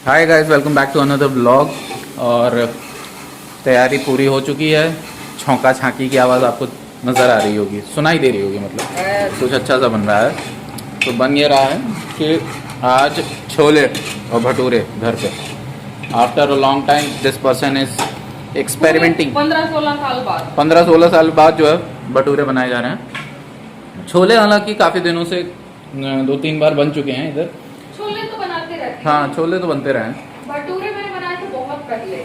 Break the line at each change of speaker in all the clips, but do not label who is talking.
Hi guys, welcome back to another blog. और तैयारी पूरी हो चुकी है। छौंका छांकी की आवाज़ आपको नज़र आ रही होगी, सुनाई दे रही होगी, मतलब कुछ अच्छा सा बन रहा है। तो बन ये रहा है कि आज छोले और भटूरे घर पे। After a long time this person is experimenting.
15-16 साल बाद
15-16 साल बाद जो है भटूरे बनाए जा रहे हैं। छोले हालांकि काफ़ी दिनों से 2-3 बार बन चुके हैं इधर।
छोले तो बनाते रहते हैं।
हाँ, छोले तो बनते रहे हैं।
भटूरे मैंने बनाए थे बहुत पहले।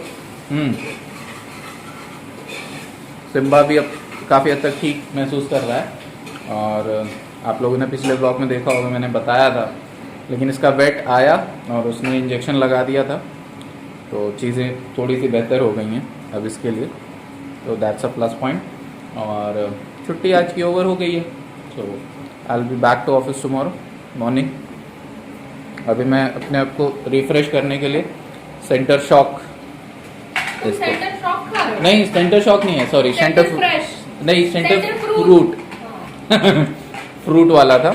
सिम्बा भी अब काफ़ी हद तक ठीक महसूस कर रहा है। और आप लोगों ने पिछले ब्लॉग में देखा होगा, मैंने बताया था। लेकिन इसका वेट आया और उसने इंजेक्शन लगा दिया था, तो चीज़ें थोड़ी सी बेहतर हो गई हैं अब इसके लिए। तो दैट्स अ प्लस पॉइंट। और छुट्टी आज की ओवर हो गई है, तो I will be back to office tomorrow morning. अभी मैं अपने आप को रिफ्रेश करने के लिए सेंटर शॉक
सेंटर शॉक खा रहे हो?
नहीं, सेंटर शॉक नहीं है, सॉरी, सेंटर
फ्रेश
नहीं, सेंटर
फ्रूट।
फ्रूट फ्रूट वाला था।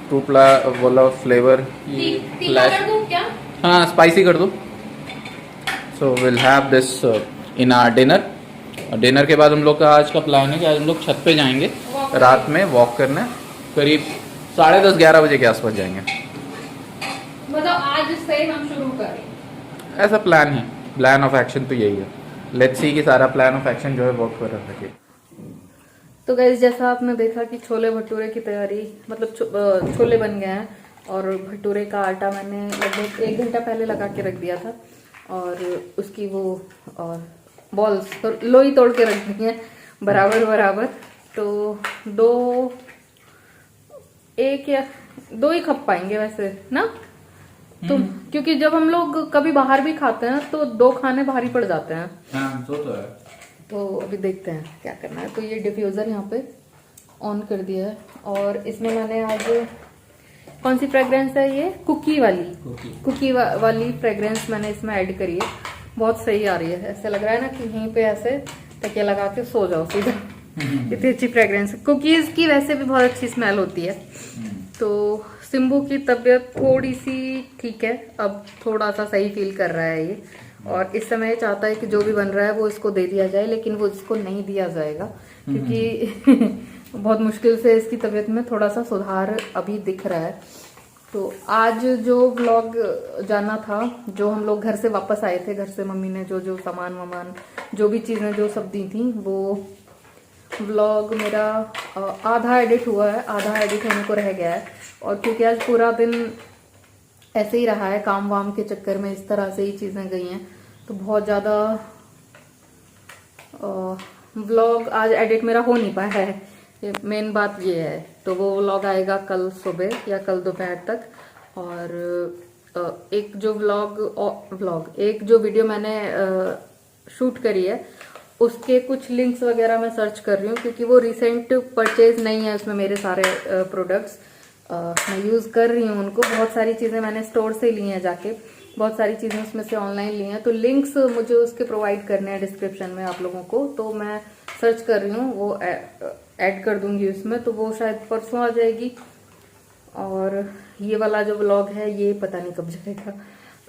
फ्रूट वाला फ्लेवर।
तीखा कर दूं क्या?
हाँ, स्पाइसी कर दो। So will have this in our dinner. Dinner के बाद हम लोग का आज का प्लान है कि आज हम लोग छत पे जाएंगे रात में वॉक करने। करीब 10:30-11 बजे के आसपास जाएंगे।
मतलब आज से हम शुरू करें,
ऐसा प्लान है। प्लान ऑफ एक्शन तो यही है। लेट्स सी कि सारा प्लान ऑफ एक्शन जो है वर्क कर सके।
तो गाइस, जैसा आपने देखा कि छोले भटूरे की तैयारी, मतलब छोले बन गए हैं और भटूरे का आटा मैंने लगभग 1 घंटा पहले लगा के रख दिया था। और उसकी वो बॉल्स तो लोई तोड़ के रख दी हैं बराबर बराबर। तो 1 या 2 ही खप पाएंगे वैसे ना। तो क्योंकि जब हम लोग कभी बाहर भी खाते हैं तो 2 खाने भारी पड़ जाते हैं।
हाँ, तो है।
तो अभी देखते हैं क्या करना है। तो ये डिफ्यूज़र यहाँ पे ऑन कर दिया है और इसमें मैंने आज कौन सी फ्रेग्रेंस है, ये कुकी वाली फ्रेग्रेंस मैंने इसमें ऐड करी है। बहुत सही आ रही है। ऐसे लग रहा है ना कि यहीं पे ऐसे तकिया लगा के सो जाओ सीधा। इतनी अच्छी फ्रेग्रेंस है। कुकीज़ की वैसे भी बहुत अच्छी स्मेल होती है। तो सिम्बू की तबीयत थोड़ी सी ठीक है, अब थोड़ा सा सही फील कर रहा है ये। और इस समय चाहता है कि जो भी बन रहा है वो इसको दे दिया जाए, लेकिन वो इसको नहीं दिया जाएगा क्योंकि बहुत मुश्किल से इसकी तबीयत में थोड़ा सा सुधार अभी दिख रहा है। तो आज जो व्लॉग जाना था, जो हम लोग घर से वापस आए थे, घर से मम्मी ने जो जो सामान जो भी चीज़ें जो सब दी थी, वो व्लॉग मेरा आधा एडिट हुआ है, आधा एडिट होने को रह गया है। और क्योंकि आज पूरा दिन ऐसे ही रहा है, काम वाम के चक्कर में इस तरह से ही चीज़ें गई हैं, तो बहुत ज़्यादा व्लॉग आज एडिट मेरा हो नहीं पाया है। मेन बात ये है। तो वो व्लॉग आएगा कल सुबह या कल दोपहर तक। और एक जो वीडियो मैंने शूट करी है उसके कुछ लिंक्स वगैरह मैं सर्च कर रही हूँ, क्योंकि वो रिसेंट परचेज नहीं है उसमें मेरे सारे प्रोडक्ट्स मैं यूज़ कर रही हूँ उनको। बहुत सारी चीज़ें मैंने स्टोर से ली हैं जाके, बहुत सारी चीज़ें उसमें से ऑनलाइन ली हैं। तो लिंक्स मुझे उसके प्रोवाइड करने हैं डिस्क्रिप्शन में आप लोगों को। तो मैं सर्च कर रही हूँ, वो ऐड कर दूंगी उसमें। तो वो शायद परसों आ जाएगी। और ये वाला जो व्लॉग है ये पता नहीं कब जाएगा,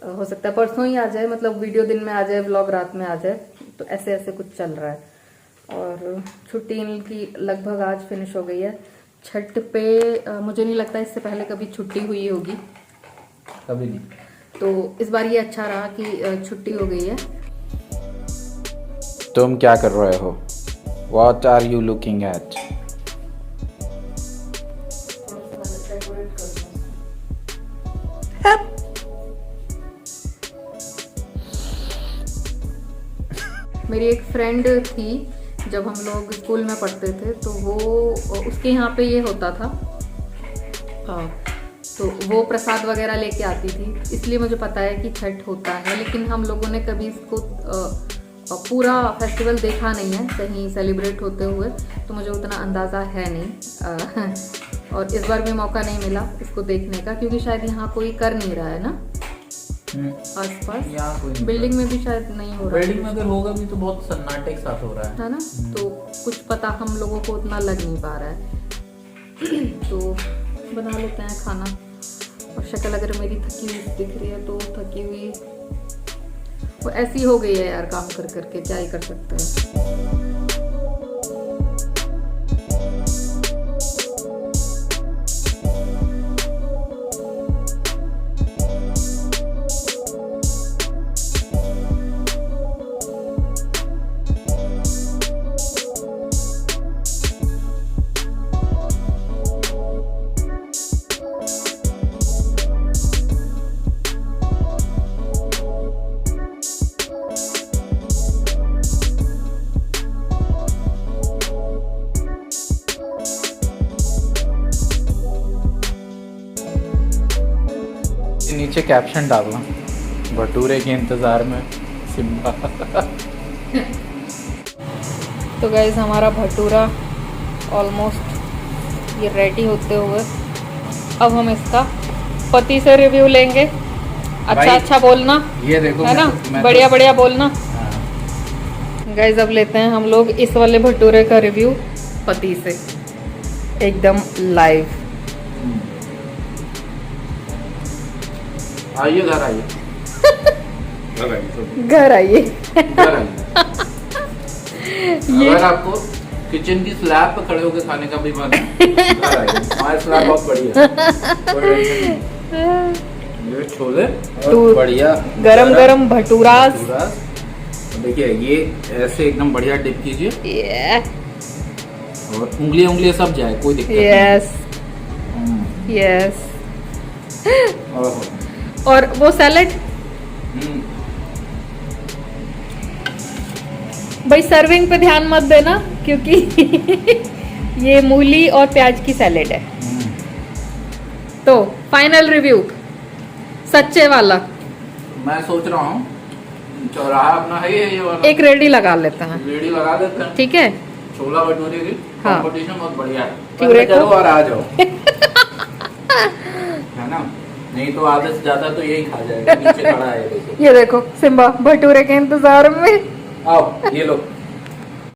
हो सकता है परसों ही आ जाए, मतलब वीडियो दिन में आ जाए, व्लॉग रात में आ जाए। तो ऐसे ऐसे कुछ चल रहा है। और छुट्टी इनकी लगभग आज फिनिश हो गई है। छठ पे मुझे नहीं लगता इससे पहले कभी छुट्टी हुई होगी,
कभी नहीं।
तो इस बार ये अच्छा रहा कि छुट्टी हो गई है।
तुम क्या कर रहे हो? What are you looking at?
मेरी एक फ्रेंड थी, जब हम लोग स्कूल में पढ़ते थे, तो वो उसके यहाँ पे ये होता था। तो वो प्रसाद वगैरह लेके आती थी, इसलिए मुझे पता है कि छठ होता है। लेकिन हम लोगों ने कभी इसको पूरा फेस्टिवल देखा नहीं है कहीं सेलिब्रेट होते हुए, तो मुझे उतना अंदाज़ा है नहीं। और इस बार भी मौका नहीं मिला इसको देखने का, क्योंकि शायद यहाँ कोई कर नहीं रहा है ना आसपास। बिल्डिंग में भी शायद नहीं हो रहा है।
बिल्डिंग में अगर होगा भी तो बहुत सन्नाटे के साथ हो रहा
है ना। तो कुछ पता हम लोगों को उतना लग नहीं पा रहा है। तो बना लेते हैं खाना। और शक्ल अगर मेरी थकी हुई दिख रही है तो थकी हुई ऐसी हो गई है यार, काम कर करके क्या ही कर सकते हैं।
नीचे कैप्शन डालना, भटूरे के इंतज़ार में सिम्बा।
तो गाइस हमारा भटूरा ऑलमोस्ट ये रेडी होते हुए, अब हम इसका पति से रिव्यू लेंगे। अच्छा अच्छा बोलना,
ये देखो
है ना,
मैं
बढ़िया
तो,
बढ़िया बोलना।
हाँ।
गाइस अब लेते हैं हम लोग इस वाले भटूरे का रिव्यू पति से, एकदम लाइव।
आइए घर आइए,
घर आइए।
घर आइए। अगर आपको किचन की स्लैब पे खड़े होकर खाने का भी मन है, घर आइए, हमारी स्लैब बहुत बढ़िया है, कोई टेंशन नहीं। ये छोले और बढ़िया
गरम गरम भटूरास।
देखिए ये ऐसे एकदम बढ़िया डिप कीजिए,
ये
और उंगलियां सब जाए, कोई दिक्कत
यस
नहीं।
यस।
ओहो।
और वो सैलेड भाई सर्विंग पे ध्यान मत देना, क्योंकि ये मूली और प्याज की सैलेड है। तो फाइनल रिव्यू सच्चे वाला।
मैं सोच रहा हूँ चौराहा अपना है ये वाला,
एक रेडी लगा लेते हैं,
रेडी लगा देते हैं।
ठीक है।
छोला भटूरे की
हाँ।
कंपटीशन बहुत बढ़िया है,
चूरे को
करो और आ जाओ। है ना, नहीं तो आधे से ज्यादा तो यही खा जाएगा, नीचे खड़ा है देखो।
ये देखो सिम्बा भटूरे के इंतजार में।
आओ ये लो।